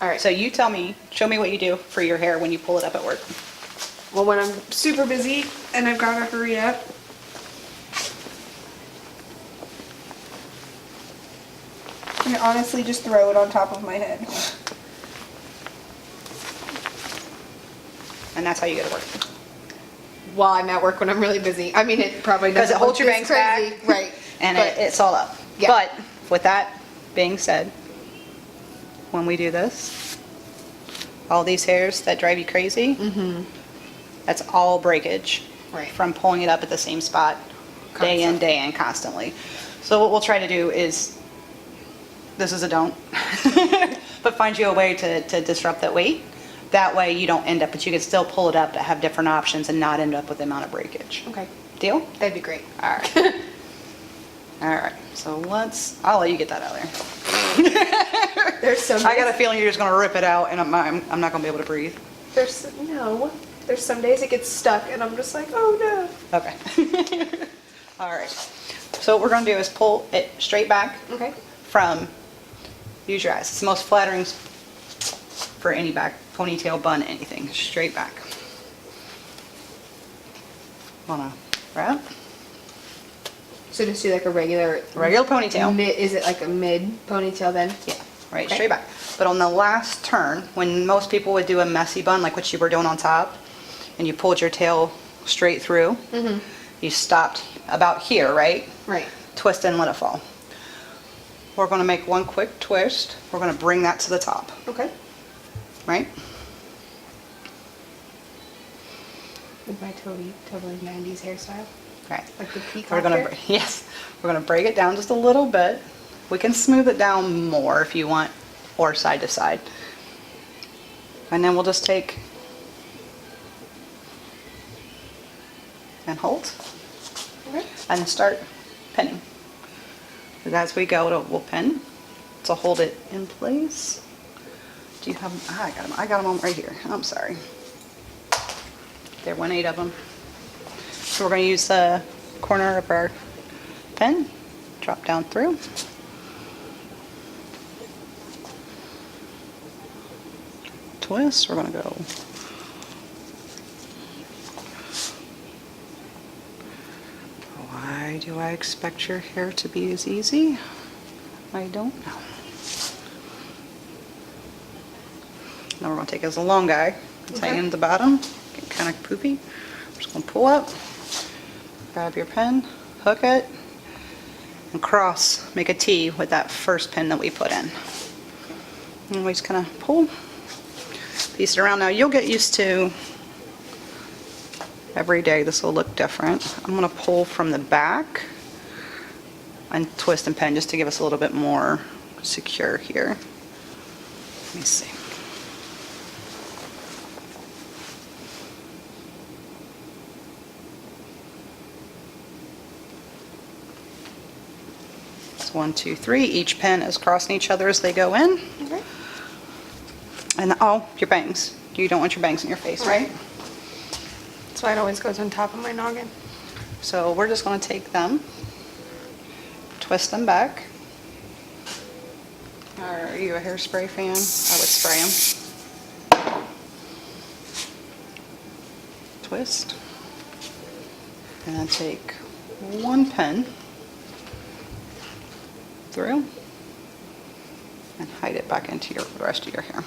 All right. So you tell me, show me what you do for your hair when you pull it up at work. Well, when I'm super busy and I've got to hurry up, I honestly just throw it on top of my head. And that's how you go to work. While I'm at work when I'm really busy. I mean, it probably Because doesn't it holds look your this bangs crazy. back. Right. And But- it's all up. Yeah. But with that being said, when we do this, all these hairs that drive you crazy, that's all breakage Right. from pulling it up at the same spot day in, day in, constantly. So what we'll try to do is, this is a don't, but find you a way to disrupt that weight. That way you don't end up, but you can still pull it up to have different options and not end up with the amount of breakage. Okay. Deal? That'd be great. All right. All right. So I'll let you get that out there. There's some I got a days- feeling you're just going to rip it out and I'm not going to be able to breathe. There's some days it gets stuck and I'm just like, oh no. Okay. All right. So what we're going to do is pull it straight back Okay. from, use your eyes. It's the most flattering for any back, ponytail, bun, anything. Straight back. Wanna wrap? So just do like a regular Ponytail. Is it like a mid ponytail then? Yeah, right, Okay. straight back. But on the last turn, when most people would do a messy bun, like what you were doing on top, and you pulled your tail straight through, you stopped about here, right? Right. Twist and let it fall. We're going to make one quick twist. We're going to bring that to the top, Okay. right? With my totally 90s hairstyle. Right. Like the peacock We're going hair? to, yes, we're going to break it down just a little bit. We can smooth it down more if you want, or side to side. And then we'll just take and hold Okay. and start pinning. And as we go, we'll pin to hold it in place. Do you have them? Ah, I got them on right here. I'm sorry. There, 1/8 of them. So we're going to use the corner of our pen, drop down through. Twist, we're going to go. Why do I expect your hair to be as easy? I don't know. Now we're going to take as a long guy, tighten the bottom, get kind of poopy. I'm just going to pull up, grab your pen, hook it, and cross, make a T with that first pin that we put in. And we just kind of pull, piece it around. Now you'll get used to, every day this will look different. I'm going to pull from the back and twist and pin just to give us a little bit more secure here. Let me see. It's 1, 2, 3. Each pin is crossing each other as they go in. Okay. And oh, your bangs. You don't want your bangs in your face, right? So it always goes on top of my noggin. So we're just going to take them, twist them back. Are you a hairspray fan? I would spray them. Twist. And then take one pin through and hide it back into the rest of your hair.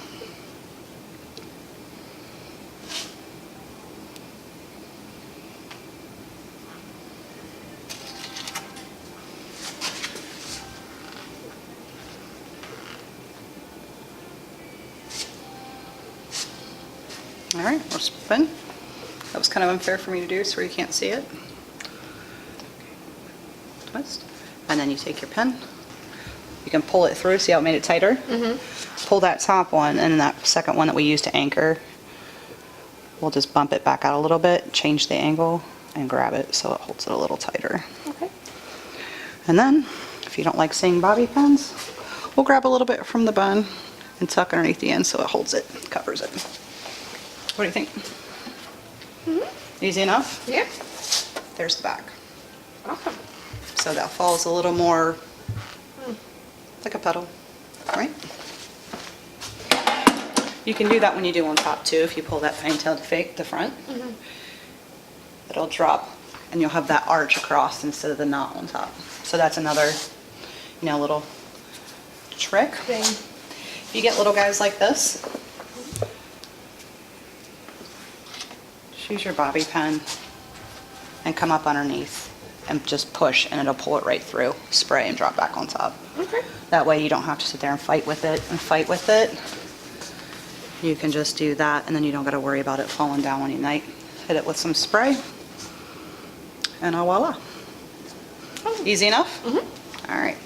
All right, we'll spin. That was kind of unfair for me to do, so you can't see it. Twist. And then you take your pen. You can pull it through, see how it made it tighter? Pull that top one, and that second one that we used to anchor, we'll just bump it back out a little bit, change the angle, and grab it so it holds it a little tighter. Okay. And then, if you don't like seeing bobby pins, we'll grab a little bit from the bun and tuck underneath the end so it holds it, covers it. What do you think? Easy enough? Yeah. There's the back. Awesome. So that falls a little more like a petal, right? You can do that when you do on top too, if you pull that fantail to fake the front. It'll drop and you'll have that arch across instead of the knot on top. So that's another, little trick. Thing. If you get little guys like this, just use your bobby pin and come up underneath and just push and it'll pull it right through, spray and drop back on top. Okay. That way you don't have to sit there and fight with it and fight with it. You can just do that and then you don't got to worry about it falling down when you hit it with some spray. And voila. Easy enough? All right.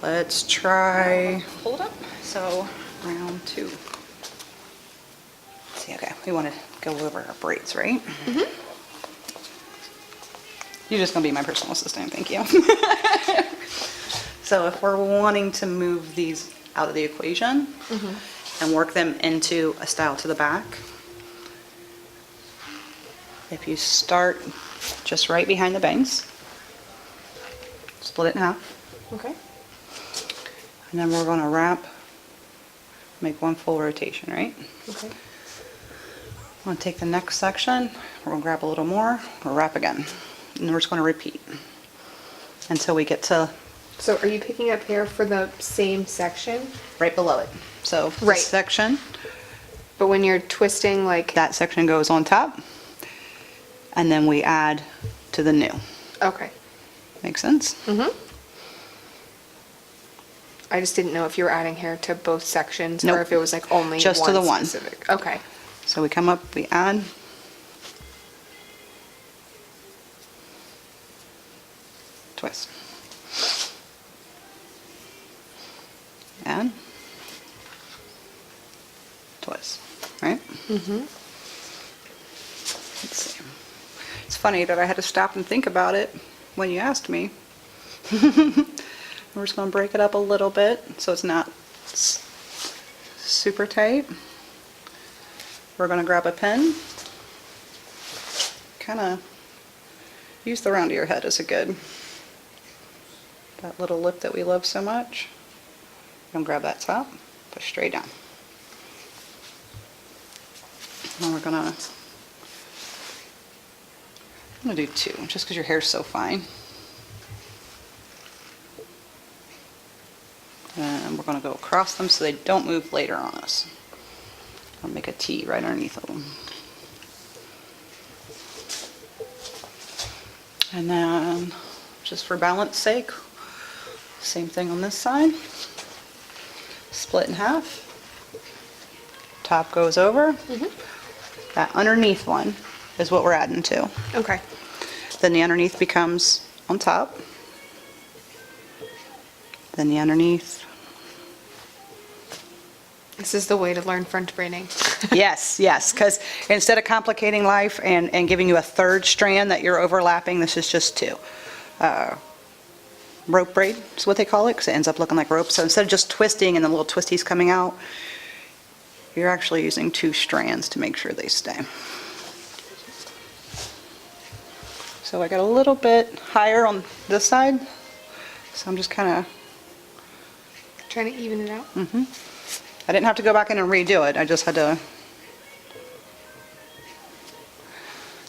Let's try, hold up. So round 2. Let's see, okay, we want to go over our braids, right? You're just gonna be my personal assistant, thank you. So if we're wanting to move these out of the equation and work them into a style to the back, if you start just right behind the bangs, split it in half, Okay. and then we're gonna wrap, make one full rotation, right? Okay. I'm gonna take the next section, we're gonna grab a little more, we'll wrap again. And we're just gonna repeat until we get to So are you picking up hair for the same section? right below it. So Right. this section, But when you're twisting, like... that section goes on top, and then we add to the new. Okay. Make sense? I just didn't know if you were adding hair to both sections Nope. or if it was like only Just to the one. specific. Okay. So we come up, we add, twist, add, twist, right? Let's see. It's funny that I had to stop and think about it when you asked me. We're just going to break it up a little bit so it's not super tight. We're going to grab a pen, kind of use the round of your head as a good, that little lip that we love so much. We're going to grab that top, push straight down. And we're going to do 2, just because your hair's so fine. And we're going to go across them so they don't move later on us. I'll make a T right underneath of them. And then, just for balance sake, same thing on this side. Split in half. Top goes over. That underneath one is what we're adding to. Okay. Then the underneath becomes on top. Then the underneath. This is the way to learn front braiding. Yes, because instead of complicating life and giving you a third strand that you're overlapping, this is just 2. Rope braid is what they call it, because it ends up looking like rope. So instead of just twisting and the little twisties coming out, you're actually using 2 strands to make sure they stay. So I got a little bit higher on this side, so I'm just kind of... Trying to even it out. I didn't have to go back in and redo it, I just had to...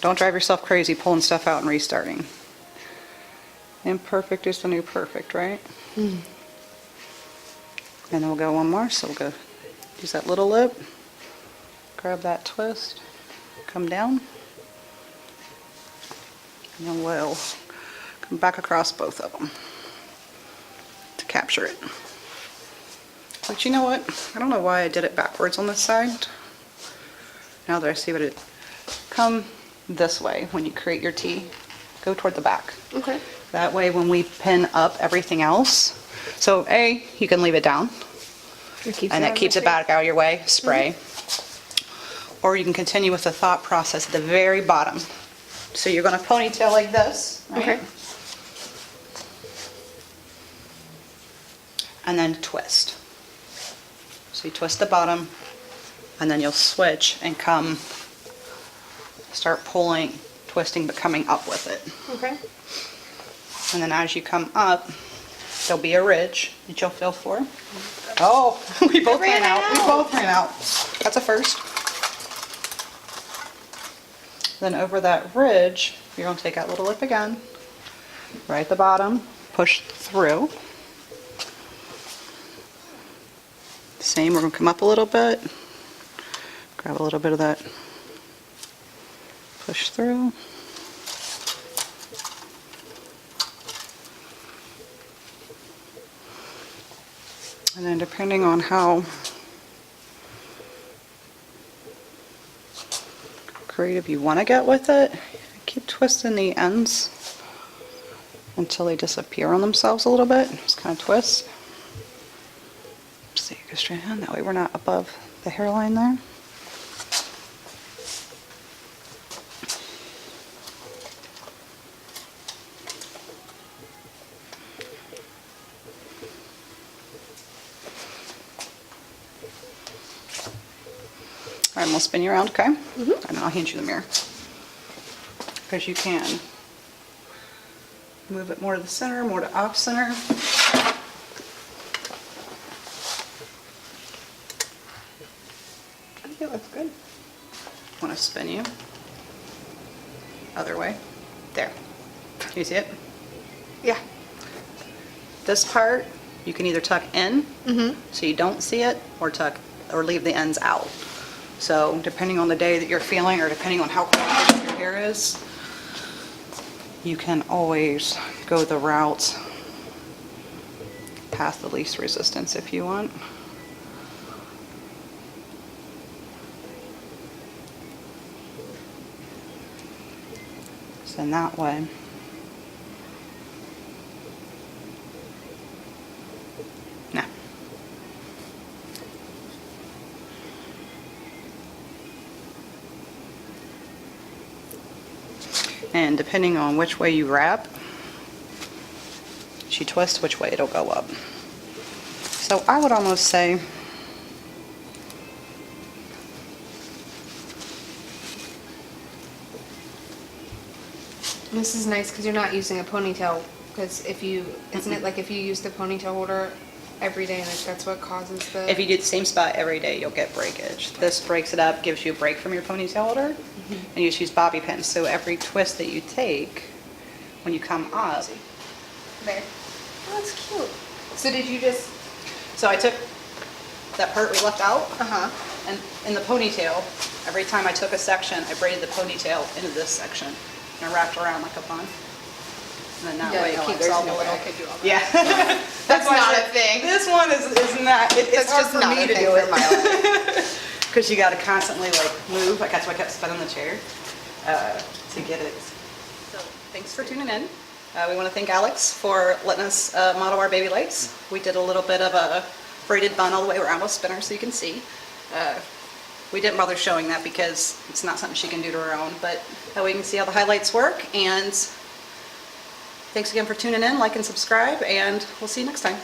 Don't drive yourself crazy pulling stuff out and restarting. Imperfect is the new perfect, right? And then we'll go one more, so we'll go use that little lip, grab that twist, come down, and then we'll come back across both of them to capture it. But you know what? I don't know why I did it backwards on this side. Now that I see what it... Come this way when you create your T. Go toward the back. Okay. That way when we pin up everything else, so A, you can leave it down, and that keeps it back out of your way, spray. Or you can continue with the thought process at the very bottom. So you're going to ponytail like this, right? Okay. And then twist. So you twist the bottom, and then you'll switch and come, start pulling, twisting, but coming up with it. Okay. And then as you come up, there'll be a ridge that you'll feel for. Oh, we both ran out. We both ran out. That's a first. Then over that ridge, you're going to take that little lip again, right at the bottom, push through. Same, we're going to come up a little bit, grab a little bit of that, push through. And then depending on how creative you want to get with it, keep twisting the ends until they disappear on themselves a little bit. Just kind of twist. See, go straight in. That way we're not above the hairline there. All right, we'll spin you around, okay? And I'll hand you the mirror. Because you can move it more to the center, more to off center. I think it looks good. Want to spin you? Other way. There. Can you see it? Yeah. This part, you can either tuck in, so you don't see it, or tuck, or leave the ends out. So depending on the day that you're feeling, or depending on how coordinated your hair is, you can always go the route past the least resistance if you want. So in that way, now. And depending on which way you wrap, she twists which way it'll go up. So I would almost say This is nice because you're not using a ponytail. Because if you, isn't it like if you use the ponytail holder every day, and that's what causes the... if you do the same spot every day, you'll get breakage. This breaks it up, gives you a break from your ponytail holder, and you just use bobby pins. So every twist that you take, when you come up... There. Oh, that's cute. So did you just... So I took that part we left out, Uh-huh. and in the ponytail, every time I took a section, I braided the ponytail into this section, and I wrapped around like a bun. And then that way it keeps all the little... I could do all that. Yeah. That's why I not said, a thing. This one is not, it's That's hard just for not me a to thing do for it. my life. Because you got to constantly like move. Like that's why I kept spinning the chair to get it. So thanks for tuning in. We want to thank Alex for letting us model our baby lights. We did a little bit of a braided bun all the way around with spinner so you can see. We didn't bother showing that because it's not something she can do to her own, but that way you can see how the highlights work. And thanks again for tuning in, like and subscribe, and we'll see you next time.